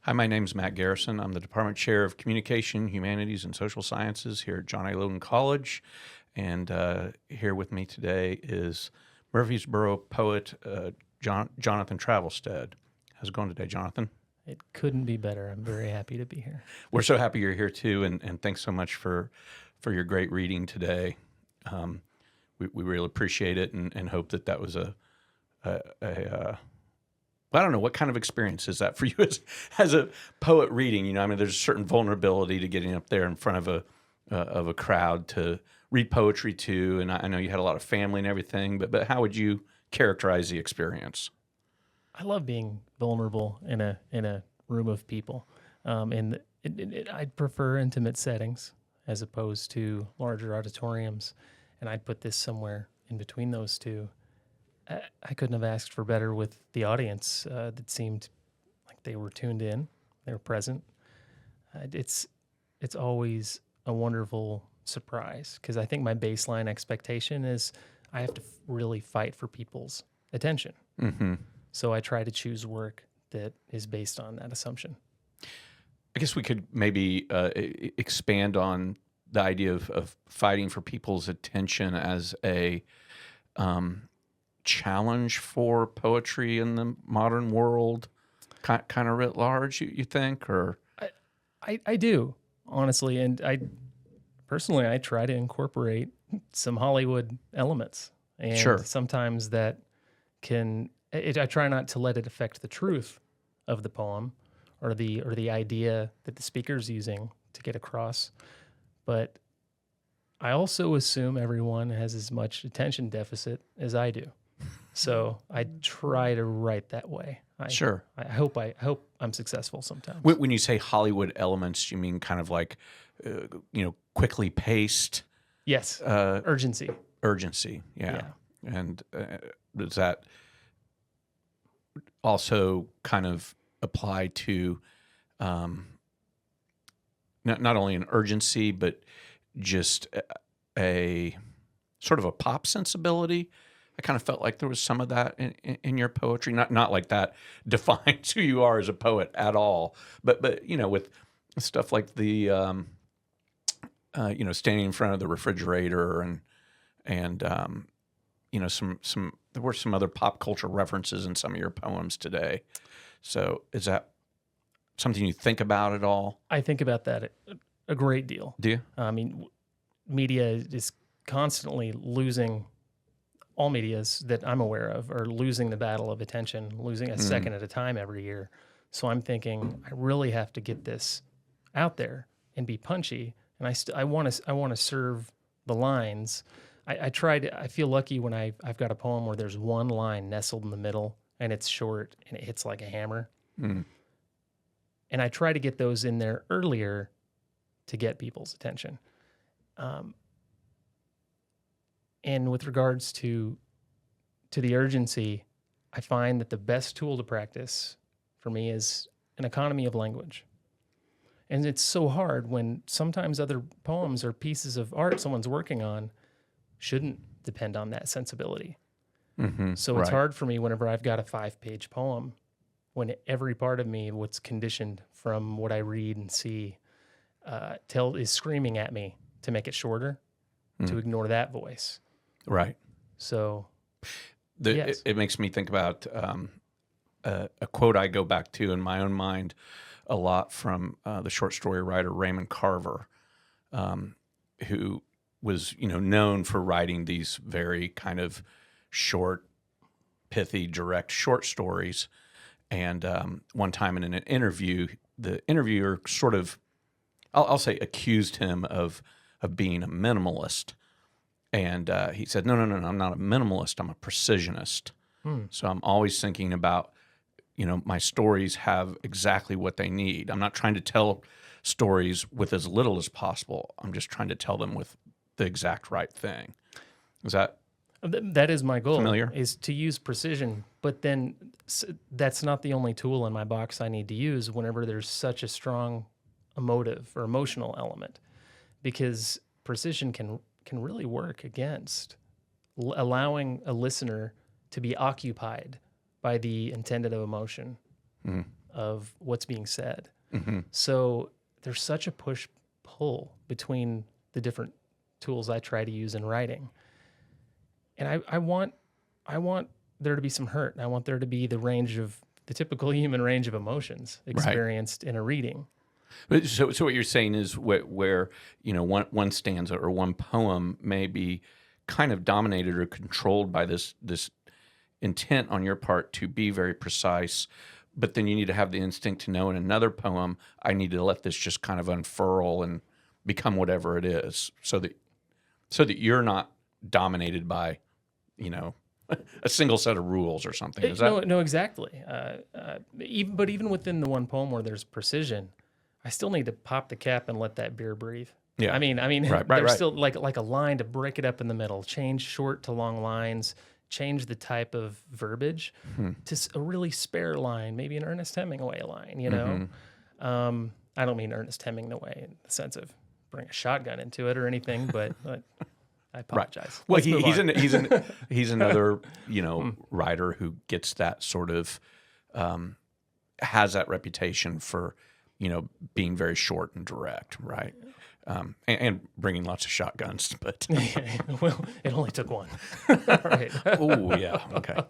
Hi, my name's Matt Garrison. I'm the Department Chair of Communication, Humanities, and Social Sciences here at Logan College. And here with me today is Murfreesboro poet Jonathan Travelstead. How's it going today, Jonathan? It couldn't be better. I'm very happy to be here. We're so happy you're here too, and thanks so much for your great reading today. We really appreciate it, and hope that was a well, I don't know, what kind of experience is that for you as a poet reading? You know, I mean, there's a certain vulnerability to getting up there in front of a crowd to read poetry to, and I know you had a lot of family and everything, but how would you characterize the experience? I love being vulnerable in a room of people, and I'd prefer intimate settings as opposed to larger auditoriums, and I'd put this somewhere in between those two. I couldn't have asked for better with the audience that seemed like they were tuned in, they were present. It's always a wonderful surprise because I think my baseline expectation is I have to really fight for people's attention. Mm-hmm. So I try to choose work that is based on that assumption. I guess we could maybe expand on the idea of fighting for people's attention as a challenge for poetry in the modern world, kind of writ large, you think? Or I do, honestly, and I try to incorporate some Hollywood elements, and Sure. sometimes that I try not to let it affect the truth of the poem or the idea that the speaker's using to get across, but I also assume everyone has as much attention deficit as I do. So I try to write that way. Sure. I hope I'm successful sometimes. When you say Hollywood elements, you mean kind of like, quickly paced? Yes. Urgency. Urgency, yeah. And does that also kind of apply to not only an urgency, but just a sort of a pop sensibility? I kind of felt like there was some of that in your poetry. Not like that defines who you are as a poet at all, but with stuff like the standing in front of the refrigerator and some there were some other pop culture references in some of your poems today. So is that something you think about at all? I think about that a great deal. Do you? I mean, media is constantly losing. All medias that I'm aware of are losing the battle of attention, losing a second at a time every year. So I'm thinking I really have to get this out there and be punchy. And I want to serve the lines. I feel lucky when I've got a poem where there's one line nestled in the middle and it's short and it hits like a hammer. Mm. And I try to get those in there earlier to get people's attention. And with regards to the urgency, I find that the best tool to practice for me is an economy of language. And it's so hard when sometimes other poems or pieces of art someone's working on shouldn't depend on that sensibility. Mm-hmm. So it's hard for me whenever I've got a 5-page poem, when every part of me, what's conditioned from what I read and see, is screaming at me to make it shorter, to ignore that voice. Right. So, yes. It makes me think about a quote I go back to in my own mind a lot from the short story writer Raymond Carver, who was known for writing these very kind of short, pithy, direct short stories. And one time in an interview, the interviewer sort of, I'll say, accused him of being a minimalist. And he said, no, I'm not a minimalist. I'm a precisionist. So I'm always thinking about, my stories have exactly what they need. I'm not trying to tell stories with as little as possible. I'm just trying to tell them with the exact right thing. Is that is my goal, familiar? Is to use precision. But then that's not the only tool in my box I need to use whenever there's such a strong emotive or emotional element, because precision can really work against allowing a listener to be occupied by the intended of emotion. of what's being said. Mm-hmm. So there's such a push-pull between the different tools I try to use in writing. And I want there to be some hurt. I want there to be the typical human range of emotions experienced in a reading. So what you're saying is where one stanza or one poem may be kind of dominated or controlled by this intent on your part to be very precise, but then you need to have the instinct to know in another poem, I need to let this just kind of unfurl and become whatever it is, so that you're not dominated by, a single set of rules or something. Is that? No, exactly. Even within the one poem where there's precision, I still need to pop the cap and let that beer breathe. Yeah. I mean, Right. there's still like a line to break it up in the middle, change short to long lines, change the type of verbiage to a really spare line, maybe an Ernest Hemingway line, Mm-hmm. I don't mean Ernest Hemingway in the sense of bring a shotgun into it or anything, but I apologize. Right. Well, he's another, writer who gets that sort of, has that reputation for, being very short and direct, right? And bringing lots of shotguns, but well, it only took one. Right. Oh yeah, okay.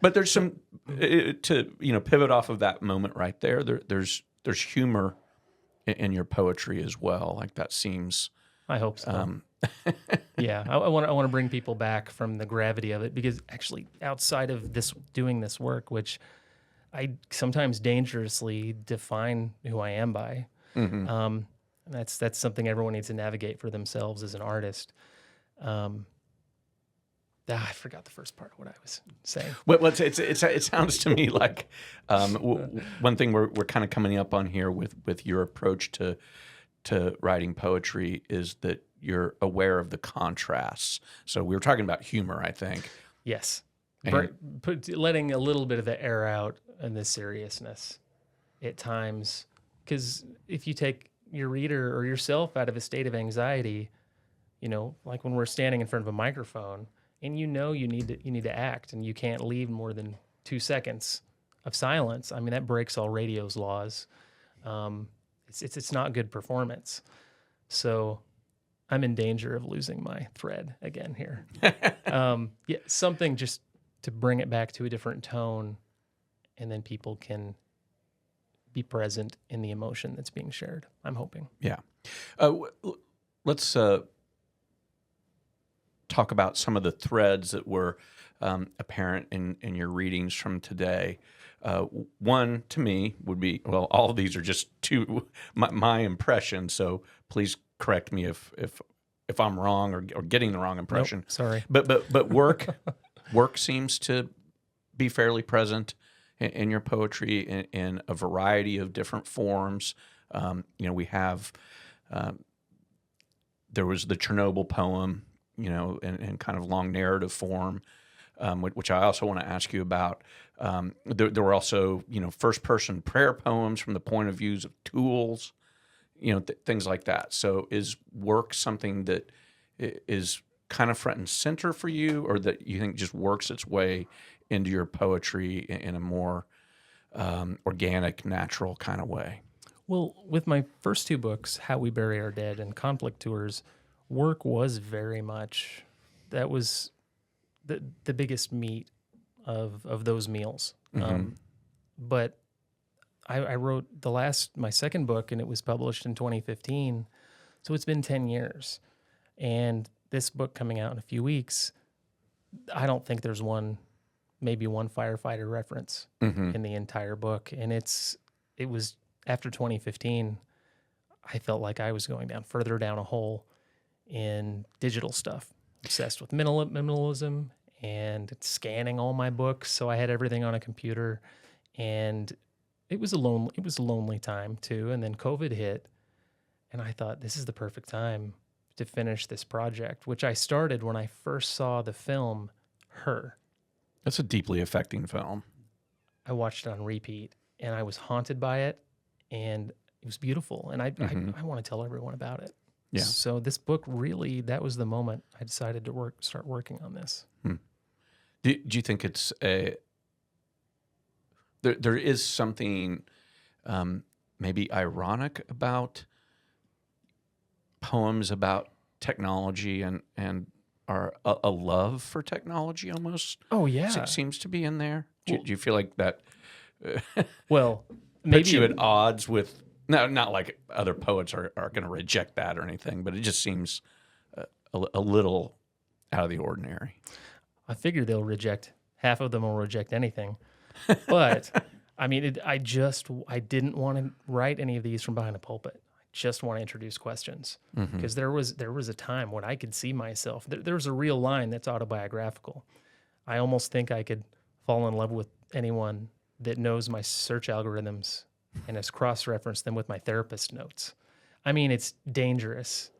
But there's some to pivot off of that moment right there. There's humor in your poetry as well. Like that seems. I hope so. Yeah, I want to bring people back from the gravity of it, because actually outside of doing this work, which I sometimes dangerously define who I am by. Mm-hmm. That's something everyone needs to navigate for themselves as an artist. I forgot the first part of what I was saying. Well, it sounds to me like one thing we're kind of coming up on here with your approach to writing poetry is that you're aware of the contrasts. So we were talking about humor, I think. Yes. Letting a little bit of the air out and the seriousness at times, because if you take your reader or yourself out of a state of anxiety, like when we're standing in front of a microphone and you need to act and you can't leave more than 2 seconds of silence. I mean, that breaks all radio's laws. It's not good performance. So I'm in danger of losing my thread again here. Something just to bring it back to a different tone, and then people can be present in the emotion that's being shared, I'm hoping. Yeah. Let's talk about some of the threads that were apparent in your readings from today. One, to me, would be, well, all of these are just my impression, so please correct me if I'm wrong or getting the wrong impression. Nope, sorry. But work seems to be fairly present in your poetry in a variety of different forms. We have there was the Chernobyl poem, in kind of long narrative form, which I also want to ask you about. There were also, first person prayer poems from the point of views of tools, things like that. So is work something that is kind of front and center for you, or that you think just works its way into your poetry in a more organic, natural kind of way? Well, with my first 2 books, How We Bury Our Dead and Conflict Tours, work was very much, that was the biggest meat of those meals. Mm-hmm. But I wrote my second book, and it was published in 2015. So it's been 10 years. And this book coming out in a few weeks, I don't think there's maybe one firefighter reference in the entire book. And it was after 2015, I felt like I was going further down a hole in digital stuff, obsessed with minimalism and scanning all my books. So I had everything on a computer, and it was a lonely time too. And then COVID hit, and I thought, this is the perfect time to finish this project, which I started when I first saw the film Her. That's a deeply affecting film. I watched it on repeat, and I was haunted by it, and it was beautiful. And I want to tell everyone about it. Yeah. So this book really, that was the moment I decided to start working on this. Do you think it's there is something maybe ironic about poems about technology and a love for technology almost. Oh yeah, seems to be in there. Do you feel like that? Well, Puts you at odds with not like other poets are going to reject that or anything, but it just seems a little out of the ordinary. I figure they'll reject, half of them will reject anything. But I mean, I didn't want to write any of these from behind a pulpit. I just want to introduce questions, because there was a time when I could see myself. There was a real line that's autobiographical. I almost think I could fall in love with anyone that knows my search algorithms and has cross-referenced them with my therapist notes. I mean, it's dangerous.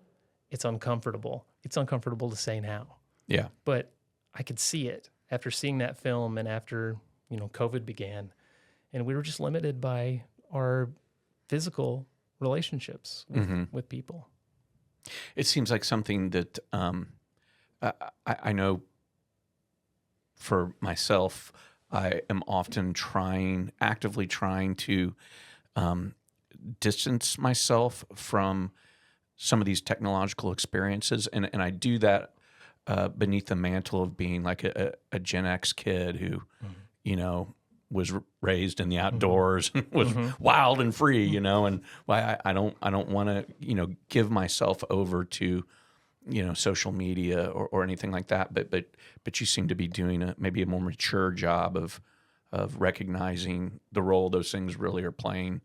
It's uncomfortable. It's uncomfortable to say now. Yeah. But I could see it after seeing that film and after, COVID began. And we were just limited by our physical relationships with people. It seems like something that I know for myself, I am often actively trying to distance myself from some of these technological experiences. And I do that beneath the mantle of being like a Gen X kid who, was raised in the outdoors and was wild and free, and why I don't want to, give myself over to, social media or anything like that. But you seem to be doing maybe a more mature job of recognizing the role those things really are playing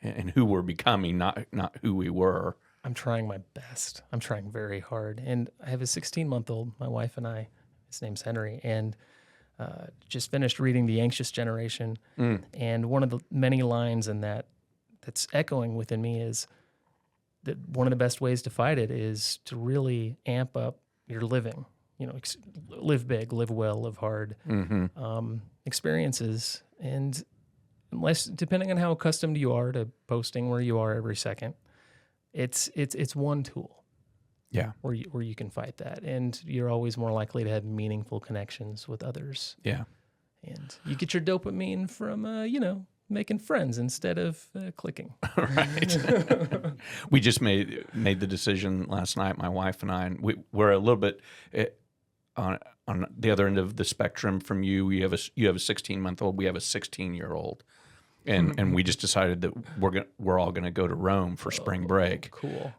and who we're becoming, not who we were. I'm trying my best. I'm trying very hard. And I have a 16-month-old, my wife and I, his name's Henry, and just finished reading The Anxious Generation. And one of the many lines in that's echoing within me is that one of the best ways to fight it is to really amp up your living. Live big, live well, live hard. Experiences. And depending on how accustomed you are to posting where you are every second, it's one tool. Yeah. Where you can fight that. And you're always more likely to have meaningful connections with others. Yeah. And you get your dopamine from, making friends instead of clicking. Right. We just made the decision last night, my wife and I, and we're a little bit on the other end of the spectrum from you. You have a 16-month-old. We have a 16-year-old. And we just decided that we're all gonna go to Rome for spring break. Cool.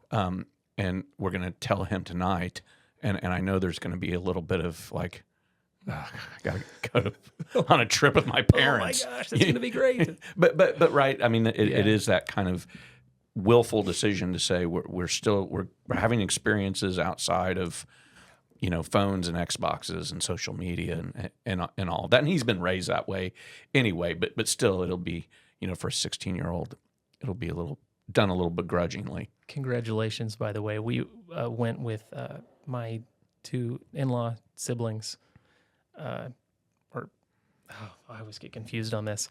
And we're gonna tell him tonight. And I know there's gonna be a little bit of like, I gotta go on a trip with my parents. Oh my gosh, that's gonna be great. but right. I mean, it is that kind of willful decision to say we're having experiences outside of, phones and Xboxes and social media and all of that. And he's been raised that way anyway, but still it'll be, for a 16-year-old, it'll be done a little begrudgingly. Congratulations, by the way. We went with my two in-law siblings, I always get confused on this.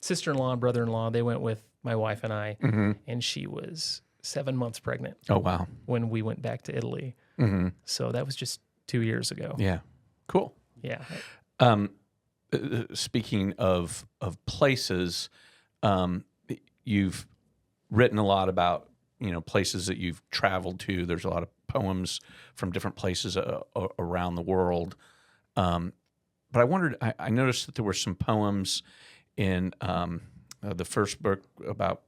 Sister-in-law and brother-in-law, they went with my wife and I, and she was 7 months pregnant. Oh, wow. When we went back to Italy. So that was just 2 years ago. Yeah. Cool. Yeah. Speaking of places, you've written a lot about, places that you've traveled to. There's a lot of poems from different places around the world. But I wondered, I noticed that there were some poems in the first book about,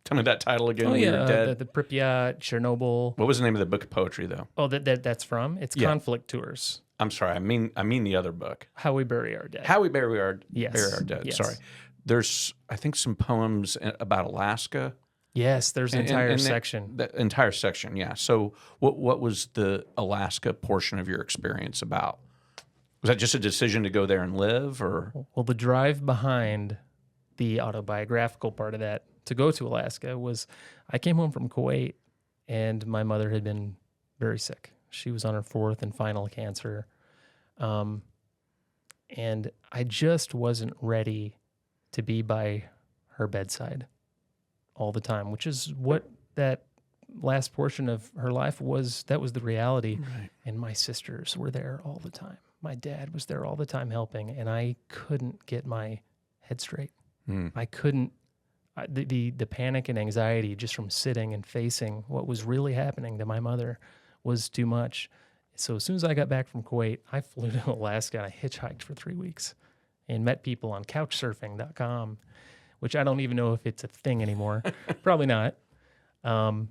tell me that title again. Oh, when yeah, you were dead. the Pripyat, Chernobyl. What was the name of the book of poetry, though? Oh, that's from? It's Conflict Tours. I'm sorry, I mean the other book. How We Bury Our Dead. How We Bury Our Dead. Yes. Sorry. There's, I think, some poems about Alaska. Yes, there's an entire section. The entire section, yeah. So what was the Alaska portion of your experience about? Was that just a decision to go there and live, or? Well, the drive behind the autobiographical part of that to go to Alaska was I came home from Kuwait and my mother had been very sick. She was on her fourth and final cancer. And I just wasn't ready to be by her bedside all the time, which is what that last portion of her life was. That was the reality. Right. And my sisters were there all the time. My dad was there all the time helping, and I couldn't get my head straight. I couldn't. The panic and anxiety just from sitting and facing what was really happening to my mother was too much. So as soon as I got back from Kuwait, I flew to Alaska and I hitchhiked for 3 weeks and met people on couchsurfing.com, which I don't even know if it's a thing anymore. Probably not. And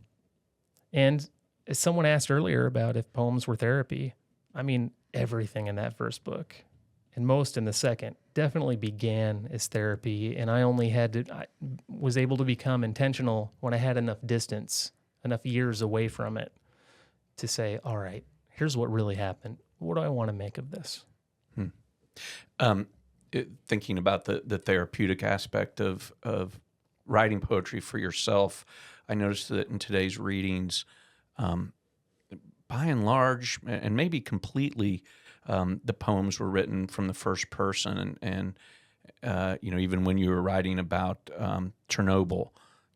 as someone asked earlier about if poems were therapy, I mean, everything in that first book and most in the second definitely began as therapy. And I was able to become intentional when I had enough distance, enough years away from it to say, all right, here's what really happened. What do I want to make of this? Thinking about the therapeutic aspect of writing poetry for yourself, I noticed that in today's readings, by and large, and maybe completely, the poems were written from the first person, and even when you were writing about Chernobyl,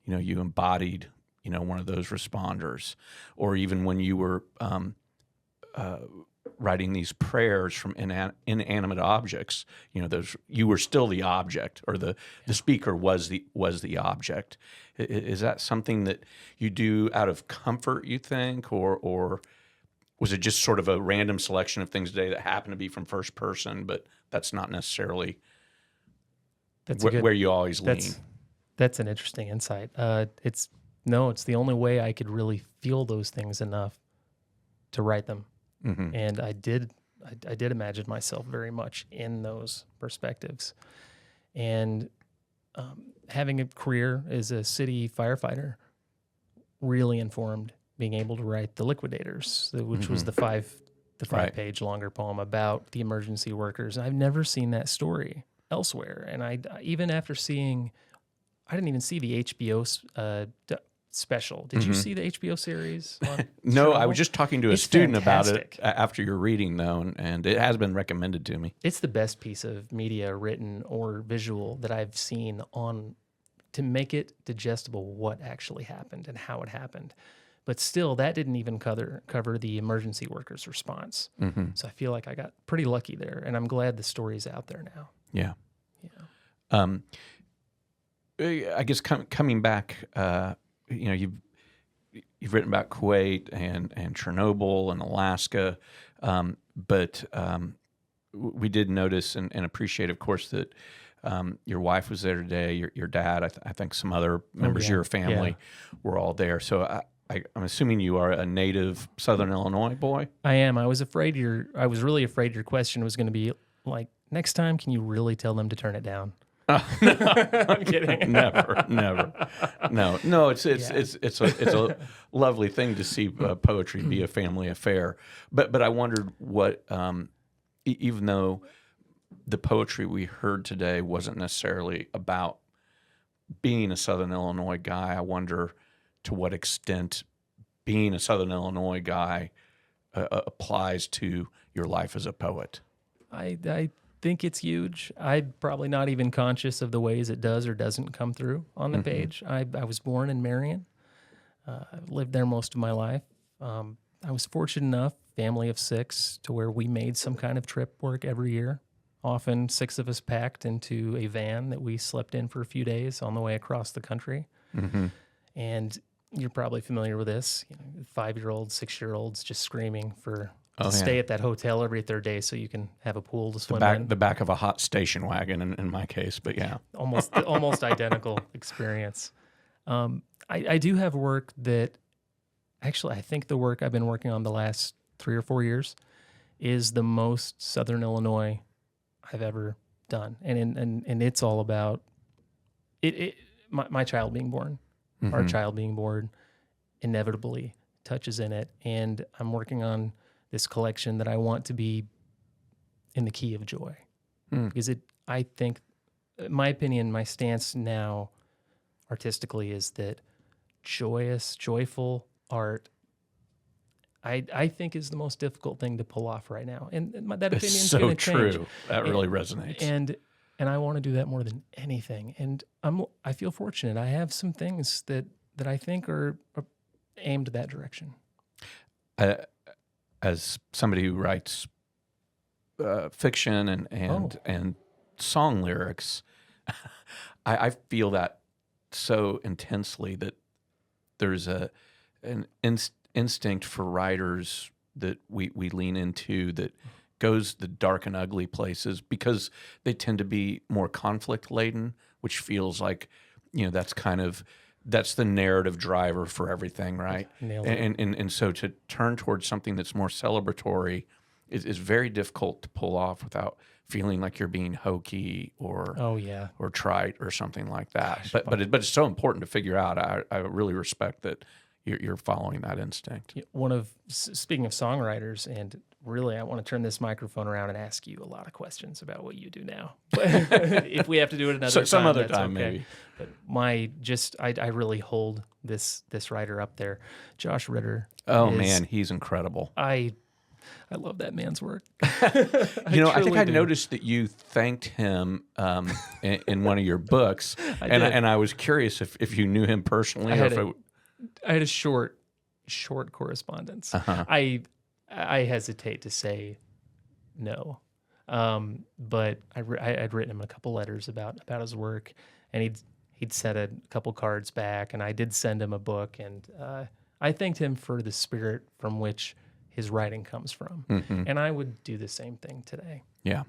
you embodied one of those responders, or even when you were writing these prayers from inanimate objects, you were still the object, or the speaker was the object. Is that something that you do out of comfort, you think, or was it just sort of a random selection of things today that happen to be from first person, but that's not necessarily where you always lean? That's an interesting insight. It's the only way I could really feel those things enough to write them. Mm-hmm. And I did imagine myself very much in those perspectives. And having a career as a city firefighter really informed being able to write The Liquidators, which was the five-page longer poem about the emergency workers. I've never seen that story elsewhere. And even after seeing, I didn't even see the HBO special. Did you see the HBO series? No, I was just talking to a student about it after your reading, though, and it has been recommended to me. It's the best piece of media, written or visual, that I've seen to make it digestible what actually happened and how it happened. But still, that didn't even cover the emergency workers' response. Mm-hmm. So I feel like I got pretty lucky there, and I'm glad the story's out there now. Yeah. I guess coming back, you've written about Kuwait and Chernobyl and Alaska, but we did notice and appreciate, of course, that your wife was there today. Your dad, I think, some other members of your family were all there. So I'm assuming you are a native Southern Illinois boy. I am. I was really afraid your question was going to be like, next time, can you really tell them to turn it down? I'm kidding. Never. No. It's a lovely thing to see poetry be a family affair. But I wondered what, even though the poetry we heard today wasn't necessarily about being a Southern Illinois guy, I wonder to what extent being a Southern Illinois guy applies to your life as a poet. I think it's huge. I'm probably not even conscious of the ways it does or doesn't come through on the page. I was born in Marion. I've lived there most of my life. I was fortunate enough, family of 6, to where we made some kind of trip work every year. Often 6 of us packed into a van that we slept in for a few days on the way across the country. Mm-hmm. And you're probably familiar with this. 5-year-olds, 6-year-olds just screaming to stay at that hotel every third day so you can have a pool to swim in. The back of a hot station wagon in my case, but yeah. Almost identical experience. I do have work that, actually, I think the work I've been working on the last 3 or 4 years is the most Southern Illinois I've ever done. And it's all about my child being born. Mm-hmm. Our child being born inevitably touches in it. And I'm working on this collection that I want to be in the key of joy. Because I think, in my opinion, my stance now artistically is that joyful art, I think, is the most difficult thing to pull off right now. And that opinion's going to change. So true. That really resonates. And I want to do that more than anything. And I feel fortunate. I have some things that I think are aimed that direction. As somebody who writes fiction and song lyrics, I feel that so intensely that there's an instinct for writers that we lean into that goes the dark and ugly places because they tend to be more conflict laden, which feels like, that's the narrative driver for everything, right? Nailed it. And so to turn towards something that's more celebratory is very difficult to pull off without feeling like you're being hokey or or trite or something like that. Gosh, But it's so important to figure out. I really respect that you're following that instinct. Speaking of songwriters, and really I want to turn this microphone around and ask you a lot of questions about what you do now. If we have to do it another time, some other that's time okay. maybe. But I really hold this writer up there. Josh Ritter. Oh man, he's incredible. I love that man's work. I think I noticed that you thanked him in one of your books, and I was curious if you knew him personally. I had a short correspondence. I hesitate to say no, but I'd written him a couple letters about his work, and he'd sent a couple cards back, and I did send him a book, and I thanked him for the spirit from which his writing comes from, and I would do the same thing today. Yeah.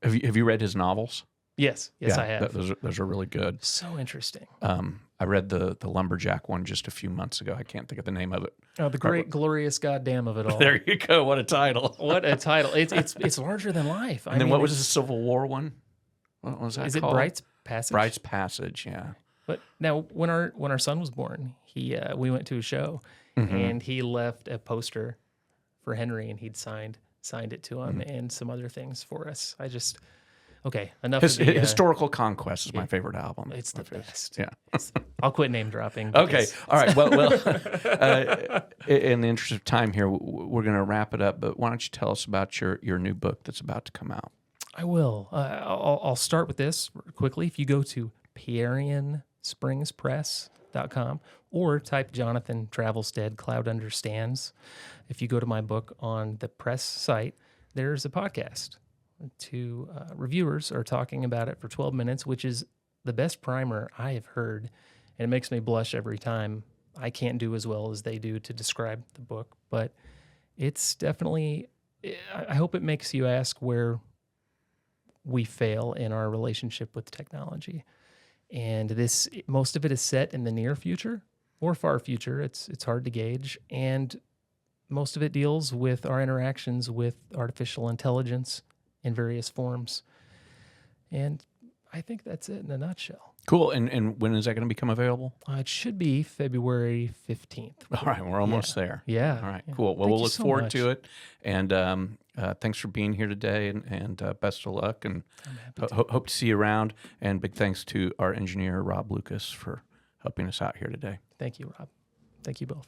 Have you read his novels? Yes, I have. Those are really good. So interesting. I read the Lumberjack one just a few months ago. I can't think of the name of it. Oh, the great glorious goddamn of it all. There you go. What a title! What a title! It's larger than life. And then what was the Civil War one? What was that called? It Bright's Passage? Bright's Passage. Yeah. But now, when our son was born, we went to a show, and he left a poster for Henry, and he'd signed it to him and some other things for us. Enough. Historical Conquest is my favorite album. It's the best. Yeah. I'll quit name dropping. Okay. All right. Well, in the interest of time here, we're going to wrap it up. But why don't you tell us about your new book that's about to come out? I will. I'll start with this quickly. If you go to PierianSpringsPress.com or type Jonathan Travelstead, Cloud Understands. If you go to my book on the press site, there's a podcast. Two reviewers are talking about it for 12 minutes, which is the best primer I have heard, and it makes me blush every time. I can't do as well as they do to describe the book, but it's definitely, I hope it makes you ask where we fail in our relationship with technology. And most of it is set in the near future or far future. It's hard to gauge, and most of it deals with our interactions with artificial intelligence in various forms. And I think that's it in a nutshell. Cool. And when is that going to become available? It should be February 15th. All right. We're almost there. Yeah. All right. Cool. Well, we'll look forward to it. And thanks for being here today, and best of luck. And hope to see you around. And big thanks to our engineer, Rob Lucas, for helping us out here today. Thank you, Rob. Thank you both.